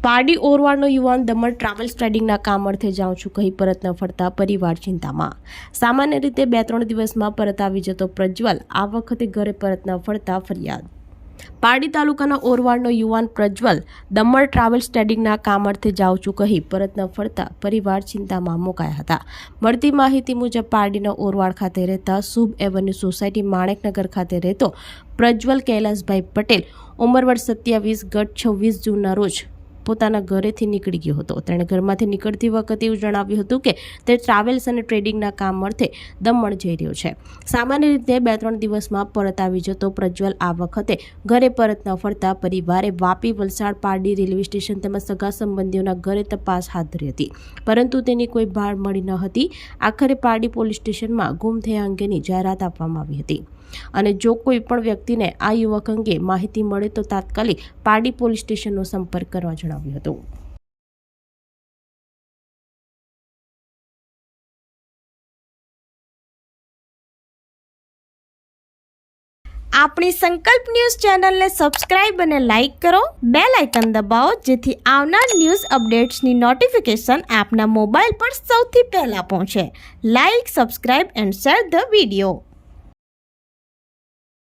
પારડી ઓરવાડનો યુવાન દમણ ટ્રાવેલ્સ ટ્રેડિંગના કામ અર્થે જાઉં છું કહી પરત ન ફરતા પરિવાર ચિંતામાં। સામાન્ય રીતે 2-3 દિવસમાં પરત આવી જતો પ્રજ્વલ આ વખતે ઘરે પરત ન ફરતા ફરિયાદ। પારડી તાલુકાના ઓરવાડનો યુવાન પ્રજ્વલ દમણ ટ્રાવેલ્સ ટ્રેડિંગના કામ અર્થે જાઉં છું કહી પરત ન ફરતા પરિવાર ચિંતામાં મુકાયા હતા। મળતી માહિતી મુજબ પારડીના ઓરવાડ ખાતે રહેતા શુભ એવન્યુ સોસાયટી માણેકનગર ખાતે રહેતો પ્રજ્વલ કૈલાસભાઈ પટેલ ઉંમર વર્ષ 27 ગત 26 જૂનના રોજ પોતાના ઘરેથી નીકળી ગયો હતો। તેણે ઘરમાંથી નીકળતી વખતે એવું જણાવ્યું હતું કે તે ટ્રાવેલ્સ અને ટ્રેડિંગના કામ અર્થે દમણ જઈ રહ્યો છે। સામાન્ય રીતે 2-3 દિવસમાં પરત આવી જતો પ્રજ્વલ આ વખતે ઘરે પરત ન ફરતા પરિવારે વાપી, વલસાડ, પારડી રેલવે સ્ટેશન તેમજ સગા સંબંધીઓના ઘરે તપાસ હાથ ધરી હતી, પરંતુ તેની કોઈ ભાળ મળી ન હતી। આખરે પારડી પોલીસ સ્ટેશનમાં ગુમ થયા અંગેની જાહેરાત આપવામાં આવી હતી અને જો કોઈ પણ વ્યક્તિને આ યુવક અંગે માહિતી મળે તો તાત્કાલિક પારડી પોલીસ સ્ટેશનનો સંપર્ક કરવા જણાવ્યું હતું। આપણી સંકલ્પ ન્યૂઝ ચેનલને સબસ્ક્રાઇબ અને લાઇક કરો, બેલ આઇકન દબાવો જેથી આવનાર ન્યૂઝ અપડેટ્સની નોટિફિકેશન આપના મોબાઈલ પર સૌથી પહેલા પહોંચે। Like, subscribe and share the video.